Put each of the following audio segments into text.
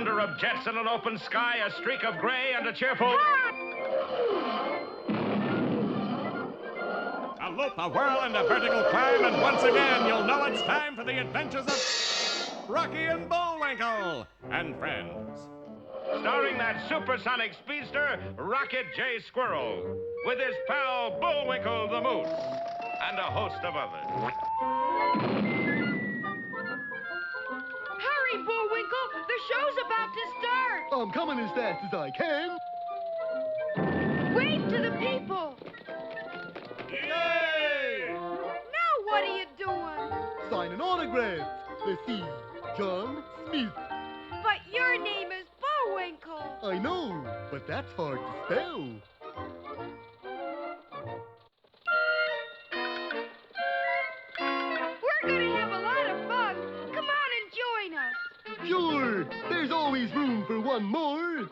thunder of jets in an open sky, a streak of gray, and a cheerful... A loop, a whirl, and a vertical climb, and once again you'll know it's time for the adventures of Rocky and Bullwinkle and friends. Starring that supersonic speedster, Rocket J. Squirrel, with his pal Bullwinkle the Moose, and a host of others. Hurry, Bullwinkle! The show's about to start! I'm coming as fast as I can. Wave to the people! Yay! Now what are you doing? Signing autographs. Let's see. John Smith. But your name is Bullwinkle. I know, but that's hard to spell. We're gonna have a lot of fun. Come on and join us. Sure, there's always room for one more.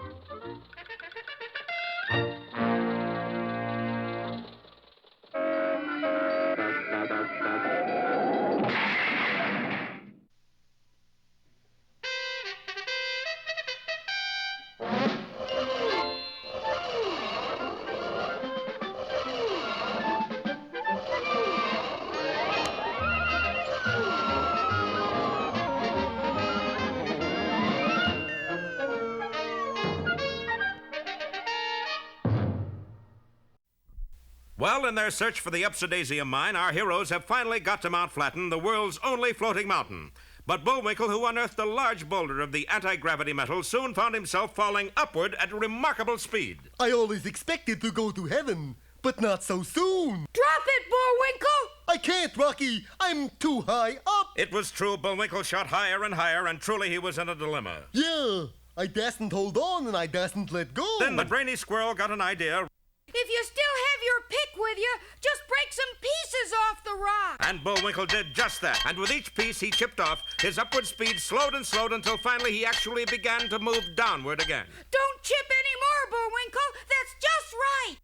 Well, in their search for the Upsidasium mine, our heroes have finally got to Mount Flatten, the world's only floating mountain. But Bullwinkle, who unearthed a large boulder of the anti-gravity metal, soon found himself falling upward at remarkable speed. I always expected to go to heaven, but not so soon. Drop it, Bullwinkle! I can't, Rocky. I'm too high up. It was true, Bullwinkle shot higher and higher, and truly he was in a dilemma. Yeah, I dasn't hold on and I dasn't let go. Then the brainy squirrel got an idea. If you still have your pick with you, just break some pieces off the rock. And Bullwinkle did just that. And with each piece he chipped off, his upward speed slowed and slowed until finally he actually began to move downward again. Don't chip any more, Bullwinkle. That's just right.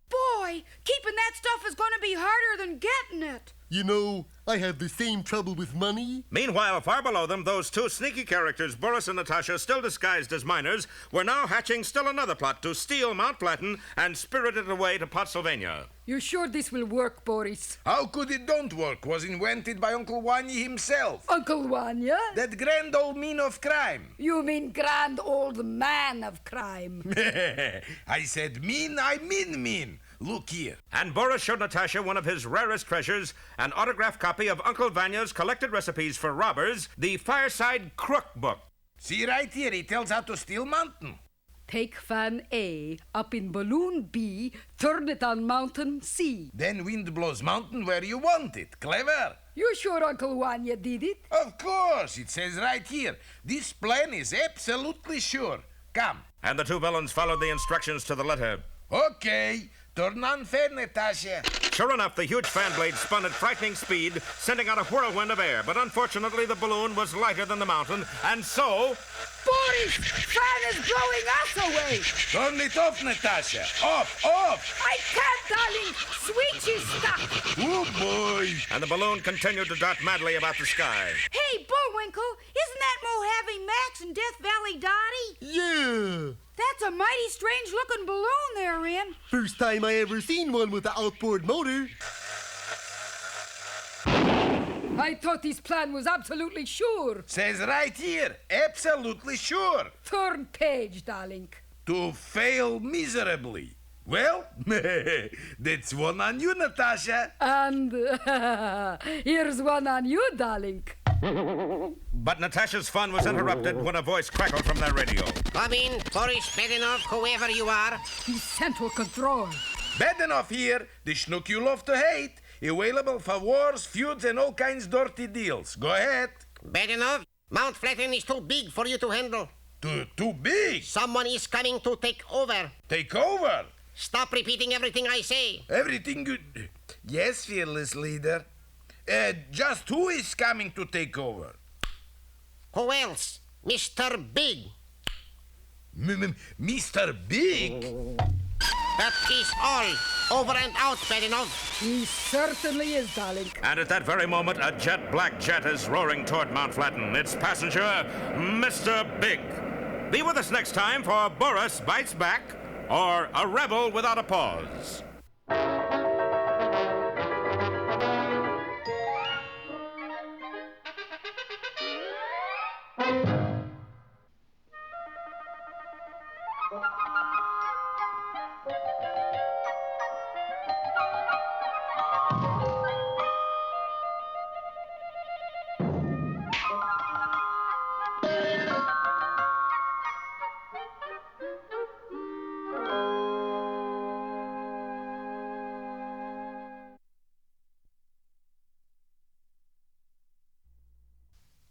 Boy, keeping that stuff is going to be harder than getting it. You know, I have the same trouble with money. Meanwhile, far below them, those two sneaky characters, Boris and Natasha, still disguised as miners, were now hatching still another plot to steal Mount Flatten and spirit it away to Potsylvania. You're sure this will work, Boris? How could it don't work? Was invented by Uncle Wanya himself. Uncle Wanya? That grand old mean of crime. You mean grand old man of crime. I said mean, I mean. Look here. And Boris showed Natasha one of his rarest treasures, an autographed copy of Uncle Vanya's collected recipes for robbers, the Fireside Crook Book. See right here, he tells how to steal mountain. Take fan A, up in balloon B, turn it on mountain C. Then wind blows mountain where you want it. Clever. You sure Uncle Wanya did it? Of course, it says right here. This plan is absolutely sure. Come. And the two villains followed the instructions to the letter. Okay. Turn on fan, Natasha. Sure enough, the huge fan blade spun at frightening speed, sending out a whirlwind of air. But unfortunately, the balloon was lighter than the mountain, and so... Boris! Fan is blowing us away! Turn it off, Natasha. Off! I can't, darling! Switch is stuck! Oh, boy! And the balloon continued to dart madly about the sky. Hey, Bullwinkle, isn't that Mojave Max and Death Valley Dottie? Yeah. That's a mighty strange-looking balloon they're in. First time I ever seen one with an outboard motor. I thought this plan was absolutely sure. Says right here, absolutely sure. Turn page, darling. To fail miserably. Well, that's one on you, Natasha. And here's one on you, darling. But Natasha's fun was interrupted when a voice crackled from their radio. Come in, Boris Bedinov, whoever you are. He's central control. Bad enough here, the schnook you love to hate. Available for wars, feuds, and all kinds dirty deals. Go ahead. Bedinov, Mount Flatten is too big for you to handle. Too big? Someone is coming to take over. Take over? Stop repeating everything I say. Everything good. Yes, fearless leader. Just who is coming to take over? Who else? Mr. Big. Mr. Big? That is all. Over and out, Ferdinand. He certainly is, darling. And at that very moment, a jet-black jet is roaring toward Mount Flatten. Its passenger, Mr. Big. Be with us next time for Boris Bites Back, or A Rebel Without a Pause.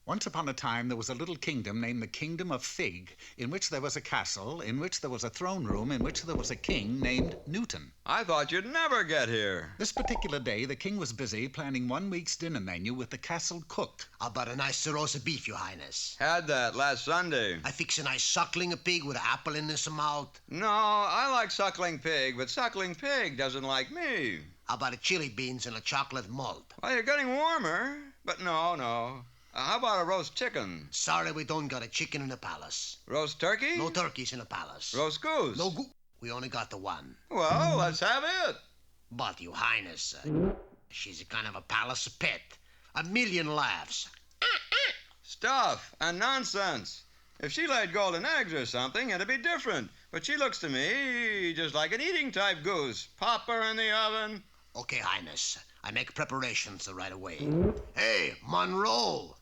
Once upon a time, there was a little kingdom named the Kingdom of Fig, in which there was a castle, in which there was a throne room, in which there was a king named Newton. I thought you'd never get here. This particular day, the king was busy planning 1 week's dinner menu with the castle cook. How about a nice roast beef, your highness? Had that last Sunday. I fix a nice suckling pig with an apple in his mouth. No, I like suckling pig, but suckling pig doesn't like me. How about a chili beans and a chocolate malt? Well, you're getting warmer, but no. How about a roast chicken? Sorry, we don't got a chicken in the palace. Roast turkey? No turkeys in the palace. Roast goose? No goose. We only got the one. Well, let's have it. But, your highness, she's a kind of a palace pet. 1,000,000 laughs. Stuff and nonsense. If she laid golden eggs or something, it'd be different. But she looks to me just like an eating-type goose. Pop her in the oven. Okay, highness. I make preparations right away. Hey, Monroe!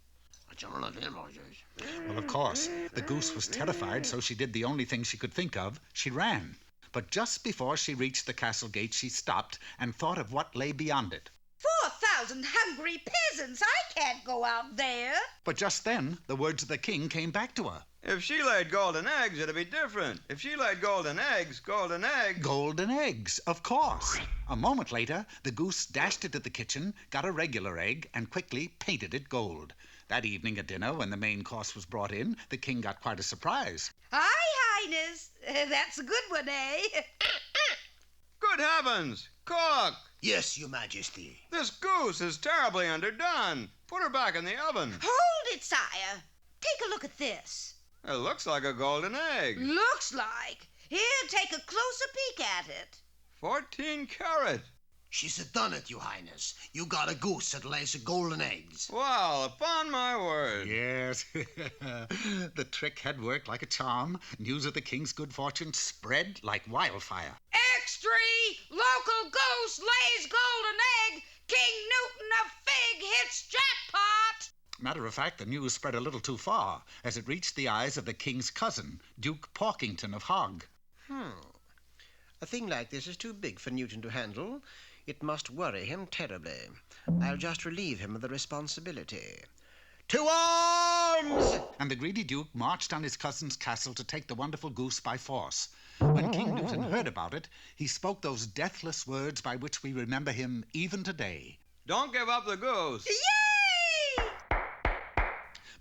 Well, of course, the goose was terrified, so she did the only thing she could think of. She ran. But just before she reached the castle gate, she stopped and thought of what lay beyond it. 4,000 hungry peasants. I can't go out there. But just then, the words of the king came back to her. If she laid golden eggs, it'd be different. If she laid golden eggs. Golden eggs, of course. A moment later, the goose dashed into the kitchen, got a regular egg, and quickly painted it gold. That evening at dinner, when the main course was brought in, the king got quite a surprise. Hi, Highness. That's a good one, eh? Good heavens! Cook! Yes, your majesty. This goose is terribly underdone. Put her back in the oven. Hold it, sire. Take a look at this. It looks like a golden egg. Looks like. Here, take a closer peek at it. 14 carat. She's done it, your highness. You got a goose that lays golden eggs. Well, upon my word. Yes. The trick had worked like a charm. News of the king's good fortune spread like wildfire. Extra! Local goose lays golden egg. King Newton of Fig hits jackpot. Matter of fact, the news spread a little too far, as it reached the eyes of the king's cousin, Duke Porkington of Hogg. A thing like this is too big for Newton to handle. It must worry him terribly. I'll just relieve him of the responsibility. To arms! And the greedy duke marched on his cousin's castle to take the wonderful goose by force. When King Newton heard about it, he spoke those deathless words by which we remember him even today. Don't give up the goose. Yay!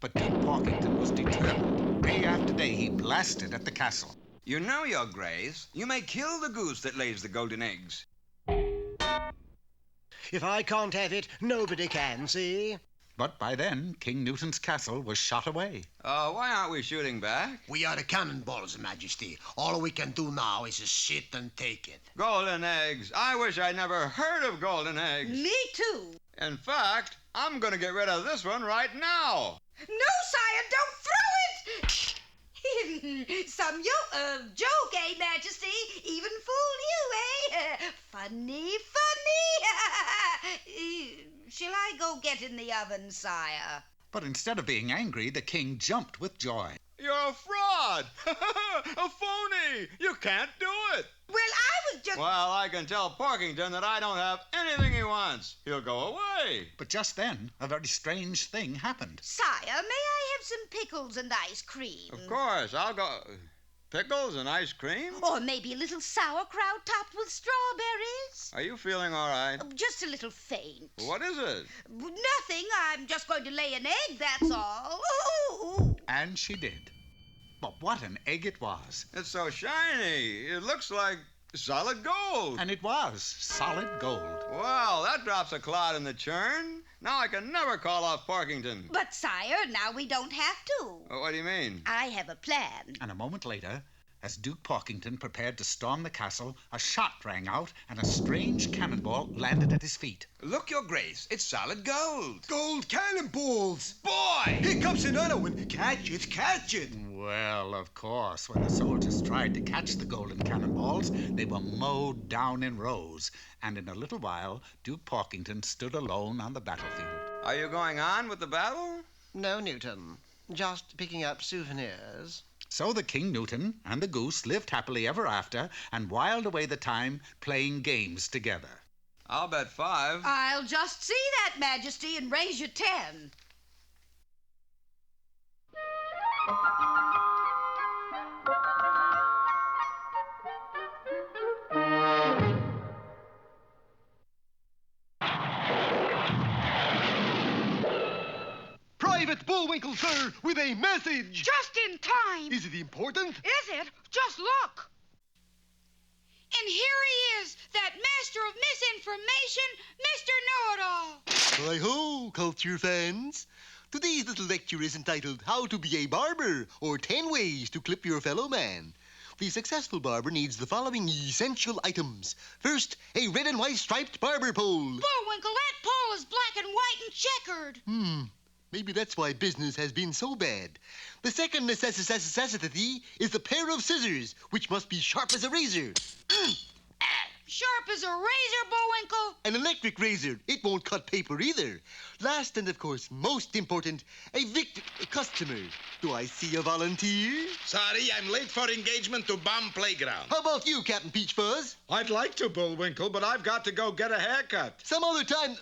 But Duke Porkington was determined. Day after day, he blasted at the castle. You know, your grace, you may kill the goose that lays the golden eggs. If I can't have it, nobody can, see? But by then, King Newton's castle was shot away. Why aren't we shooting back? We are the cannonballs, Majesty. All we can do now is sit and take it. Golden eggs. I wish I'd never heard of golden eggs. Me too. In fact, I'm going to get rid of this one right now. No, sire, don't throw it! Some joke, eh, Majesty? Even fooled you, eh? Funny. Shall I go get in the oven, sire? But instead of being angry, the king jumped with joy. You're a fraud! A phony! You can't do it! Well, I was just... Well, I can tell Porkington that I don't have anything he wants. He'll go away. But just then, a very strange thing happened. Sire, may I have some pickles and ice cream? Of course, I'll go... Pickles and ice cream? Or maybe a little sauerkraut topped with strawberries? Are you feeling all right? Just a little faint. What is it? Nothing. I'm just going to lay an egg, that's all. Ooh. And she did. But what an egg it was. It's so shiny. It looks like solid gold. And it was solid gold. Well, that drops a clod in the churn. Now I can never call off Parkington. But, sire, now we don't have to. What do you mean? I have a plan. And a moment later, as Duke Parkington prepared to storm the castle, a shot rang out and a strange cannonball landed at his feet. Look, Your Grace, it's solid gold. Gold cannonballs! Boy! Here comes another one. Catch it, catch it! Well, of course, when the soldiers tried to catch the golden cannonballs, they were mowed down in rows. And in a little while, Duke Parkington stood alone on the battlefield. Are you going on with the battle? No, Newton. Just picking up souvenirs. So the King Newton and the Goose lived happily ever after and whiled away the time playing games together. I'll bet 5. I'll just see that, Majesty, and raise you 10. Private Bullwinkle, sir, with a message! Just in time. Is it important? Is it? Just look. And here he is, that master of misinformation, Mr. Know-It-All. Hi-ho, culture fans. Today's little lecture is entitled How to Be a Barber, or 10 Ways to Clip Your Fellow Man. The successful barber needs the following essential items. First, a red and white striped barber pole. Bullwinkle, that pole is black and white and checkered. Maybe that's why business has been so bad. The second necessity is a pair of scissors, which must be sharp as a razor. Sharp as a razor, Bullwinkle. An electric razor. It won't cut paper either. Last and, of course, most important, a customer. Do I see a volunteer? Sorry, I'm late for engagement to Bomb Playground. How about you, Captain Peach Fuzz? I'd like to, Bullwinkle, but I've got to go get a haircut. Some other time...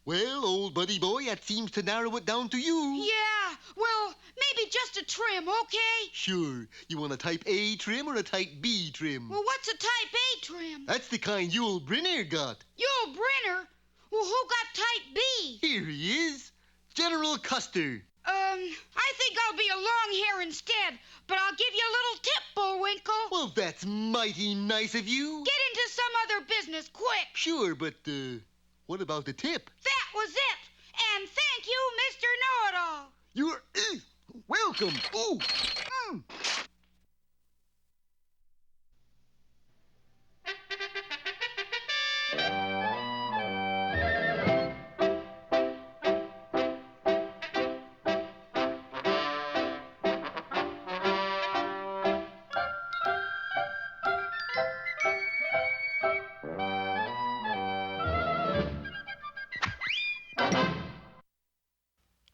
Well, old buddy boy, that seems to narrow it down to you. Yeah, well, maybe just a trim, okay? Sure. You want a type A trim or a type B trim? Well, what's a type A trim? That's the kind Yul Brynner got. Yul Brynner? Well, who got type B? Here he is. General Custer. I think I'll be a long hair instead, but I'll give you a little tip, Bullwinkle. Well, that's mighty nice of you. Get into some other business, quick. Sure, but, what about the tip? That was it. And thank you, Mr. Know-It-All. You're welcome. Ooh.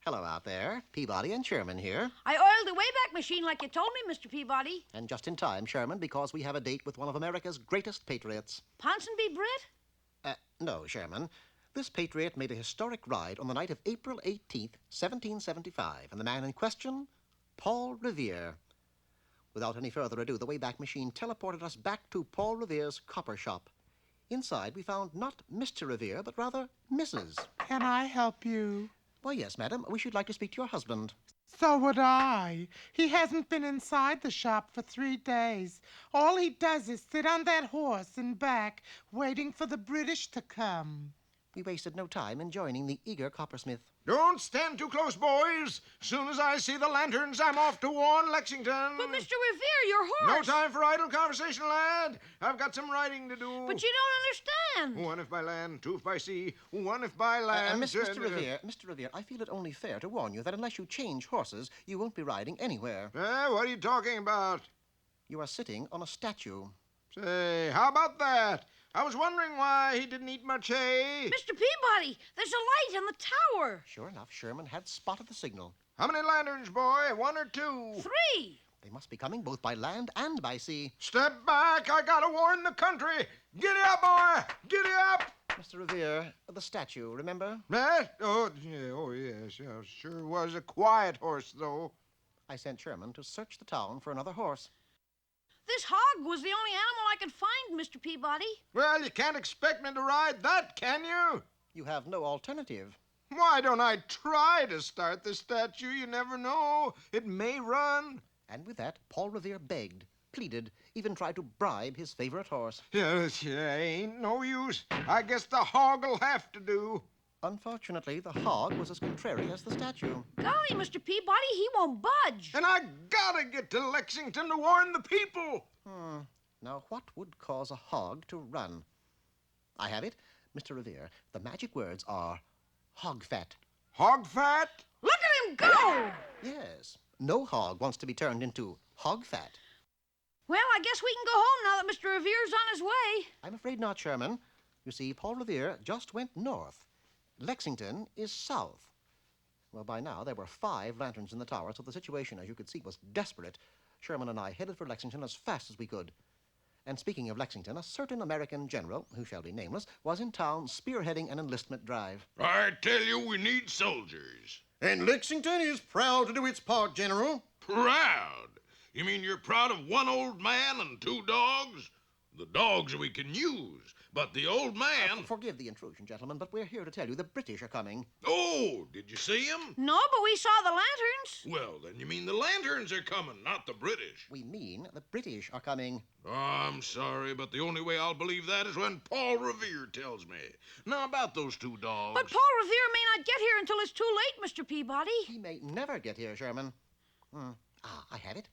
Hello out there. Peabody and Sherman here. I oiled the Wayback Machine like you told me, Mr. Peabody. And just in time, Sherman, because we have a date with one of America's greatest patriots. Ponsonby Britt? No, Sherman. This patriot made a historic ride on the night of April 18th, 1775, and the man in question, Paul Revere. Without any further ado, the Wayback Machine teleported us back to Paul Revere's copper shop. Inside, we found not Mr. Revere, but rather Mrs. Can I help you? Why, yes, madam. We should like to speak to your husband. So would I. He hasn't been inside the shop for 3 days. All he does is sit on that horse and back, waiting for the British to come. We wasted no time in joining the eager coppersmith. Don't stand too close, boys. Soon as I see the lanterns, I'm off to warn Lexington. But, Mr. Revere, your horse... No time for idle conversation, lad. I've got some riding to do. But you don't understand. 1 if by land, 2 if by sea, 1 if by land... Mr. Revere, I feel it only fair to warn you that unless you change horses, you won't be riding anywhere. What are you talking about? You are sitting on a statue. Say, how about that? I was wondering why he didn't eat much hay. Mr. Peabody, there's a light in the tower. Sure enough, Sherman had spotted the signal. How many lanterns, boy? 1 or 2? 3. They must be coming both by land and by sea. Step back. I gotta warn the country. Giddy up, boy. Giddy up. Mr. Revere, the statue, remember? Oh, yes. Sure was a quiet horse, though. I sent Sherman to search the town for another horse. This hog was the only animal I could find, Mr. Peabody. Well, you can't expect me to ride that, can you? You have no alternative. Why don't I try to start the statue? You never know. It may run. And with that, Paul Revere begged, pleaded, even tried to bribe his favorite horse. Yes, ain't no use. I guess the hog'll have to do. Unfortunately, the hog was as contrary as the statue. Golly, Mr. Peabody, he won't budge. And I gotta get to Lexington to warn the people. Now, what would cause a hog to run? I have it. Mr. Revere, the magic words are hog fat. Hog fat? Look at him go! Yes. No hog wants to be turned into hog fat. Well, I guess we can go home now that Mr. Revere's on his way. I'm afraid not, Sherman. You see, Paul Revere just went north. Lexington is south. Well, by now, there were 5 lanterns in the tower, so the situation, as you could see, was desperate. Sherman and I headed for Lexington as fast as we could. And speaking of Lexington, a certain American general, who shall be nameless, was in town spearheading an enlistment drive. I tell you, we need soldiers. And Lexington is proud to do its part, General. Proud? You mean you're proud of one old man and 2 dogs? The dogs we can use, but the old man... Forgive the intrusion, gentlemen, but we're here to tell you the British are coming. Oh, did you see him? No, but we saw the lanterns. Well, then you mean the lanterns are coming, not the British. We mean the British are coming. Oh, I'm sorry, but the only way I'll believe that is when Paul Revere tells me. Now, about those 2 dogs... But Paul Revere may not get here until it's too late, Mr. Peabody. He may never get here, Sherman. I have it.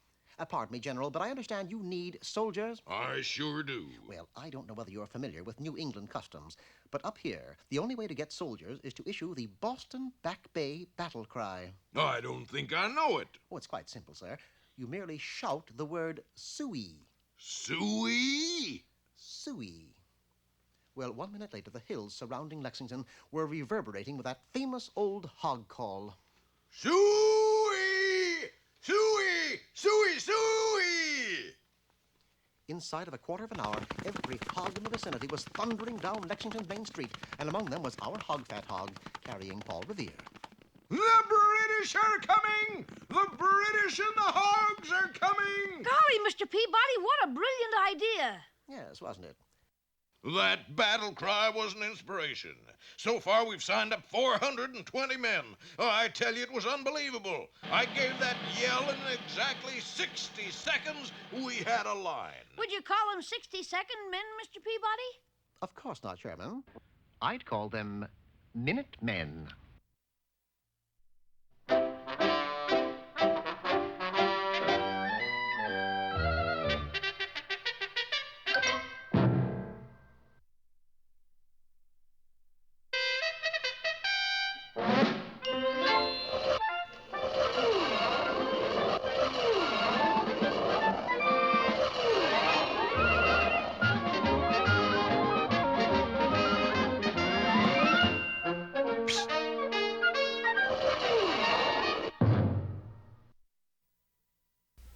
Pardon me, General, but I understand you need soldiers. I sure do. Well, I don't know whether you're familiar with New England customs, but up here, the only way to get soldiers is to issue the Boston Back Bay battle cry. I don't think I know it. Oh, it's quite simple, sir. You merely shout the word Suey. Suey? Suey. Well, 1 minute later, the hills surrounding Lexington were reverberating with that famous old hog call. Suey! Suey! Suey! Suey! Inside of a quarter of an hour, every hog in the vicinity was thundering down Lexington's main street, and among them was our hog-fat hog, carrying Paul Revere. The British are coming! The British and the hogs are coming! Golly, Mr. Peabody, what a brilliant idea. Yes, wasn't it? That battle cry was an inspiration. So far, we've signed up 420 men. Oh, I tell you, it was unbelievable. I gave that yell in exactly 60 seconds. We had a line. Would you call them 60-second men, Mr. Peabody? Of course not, Sherman. I'd call them Minute Men.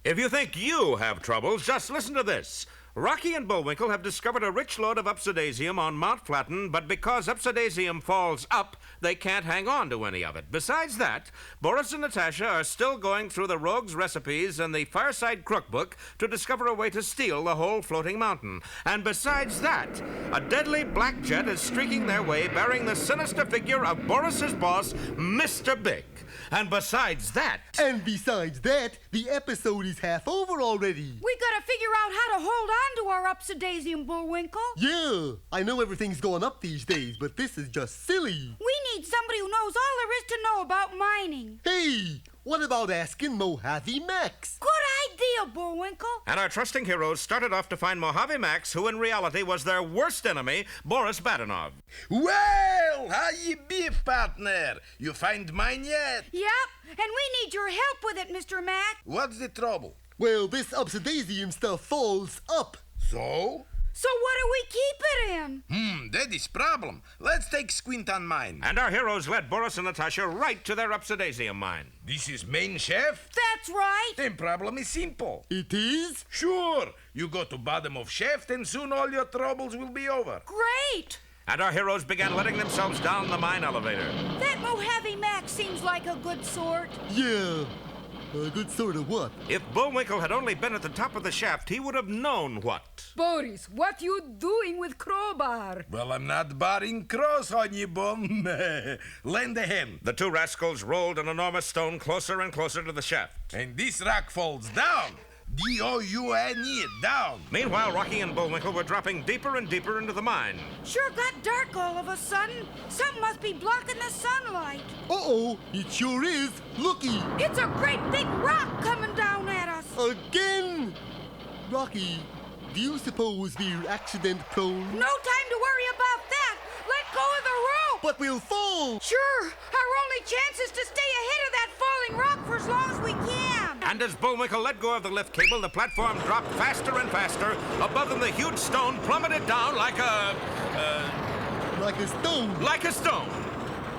If you think you have troubles, just listen to this. Rocky and Bullwinkle have discovered a rich lode of Upsidasium on Mount Flatten, but because Upsidasium falls up, they can't hang on to any of it. Besides that, Boris and Natasha are still going through the rogue's recipes and the Fireside Crookbook to discover a way to steal the whole floating mountain. And besides that, a deadly black jet is streaking their way bearing the sinister figure of Boris's boss, Mr. Big. And besides that... the episode is half over already. We gotta figure out how to hold on to our Upsidasium, Bullwinkle. Yeah, I know everything's going up these days, but this is just silly. We need somebody who knows all there is to know about mining. Hey, what about asking Mojave Max? Good idea, Bullwinkle. And our trusting heroes started off to find Mojave Max, who in reality was their worst enemy, Boris Badenov. Well, how ye be, partner? You find mine yet? Yep, and we need your help with it, Mr. Mac. What's the trouble? Well, this Upsidasium stuff falls up. So? So what do we keep it in? That is problem. Let's take squint on mine. And our heroes led Boris and Natasha right to their Upsidasium mine. This is main shaft? That's right. Then problem is simple. It is? Sure. You go to bottom of shaft and soon all your troubles will be over. Great. And our heroes began letting themselves down the mine elevator. That Mojave Mac seems like a good sort. Yeah. A good sort of what? If Bullwinkle had only been at the top of the shaft, he would have known what. Boris, what you doing with crowbar? Well, I'm not barring cross on you, bum. Lend a hand. The 2 rascals rolled an enormous stone closer and closer to the shaft. And this rock falls down. D-O-U-N-E, down. Meanwhile, Rocky and Bullwinkle were dropping deeper and deeper into the mine. Sure got dark all of a sudden. Something must be blocking the sunlight. Uh-oh, it sure is. Looky. It's a great big rock coming down at us. Again? Rocky, do you suppose we're accident-prone? No time to worry about that. Let go of the rope. But we'll fall. Sure, our only chance is to stay ahead of that falling rock for as long as we can. And as Bullwinkle let go of the lift cable, the platform dropped faster and faster. Above them, the huge stone plummeted down like a... Like a stone? Like a stone.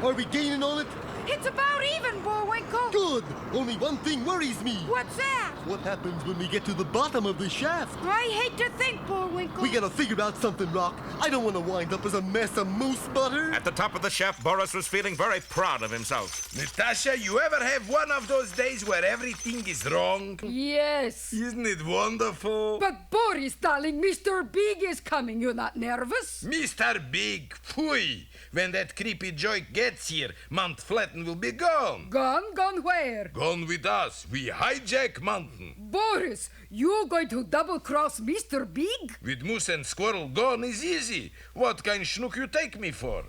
Are we gaining on it? It's about even, Bullwinkle. Good. Only one thing worries me. What's that? What happens when we get to the bottom of the shaft? I hate to think, Bullwinkle. We gotta figure out something, Rock. I don't want to wind up as a mess of moose butter. At the top of the shaft, Boris was feeling very proud of himself. Natasha, you ever have one of those days where everything is wrong? Yes. Isn't it wonderful? But Boris, darling, Mr. Big is coming. You're not nervous? Mr. Big, phooey. When that creepy joke gets here, Mount Flatten will be gone. Gone? Gone where? Gone with us. We hijack mountain. Boris, you going to double-cross Mr. Big? With moose and squirrel gone is easy. What kind schnook you take me for?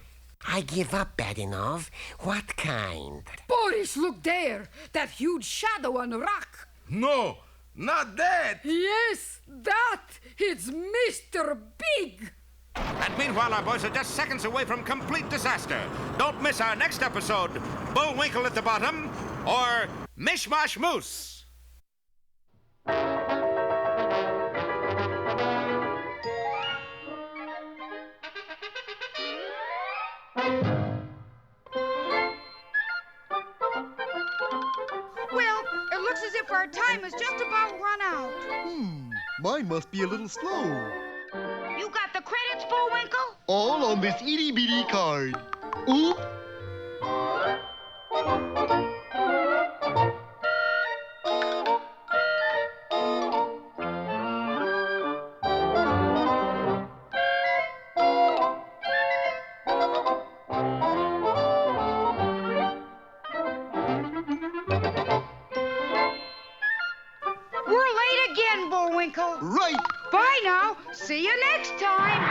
I give up, Badinov. What kind? Boris, look there. That huge shadow on the rock. No, not that. Yes, that. It's Mr. Big. And meanwhile, our boys are just seconds away from complete disaster. Don't miss our next episode, Bullwinkle at the bottom, or Mishmash Moose. Well, it looks as if our time has just about run out. Mine must be a little slow. You got the credits, Bullwinkle? All on this itty-bitty card. Oop. We're late again, Bullwinkle. Right. Bye now. See you next time.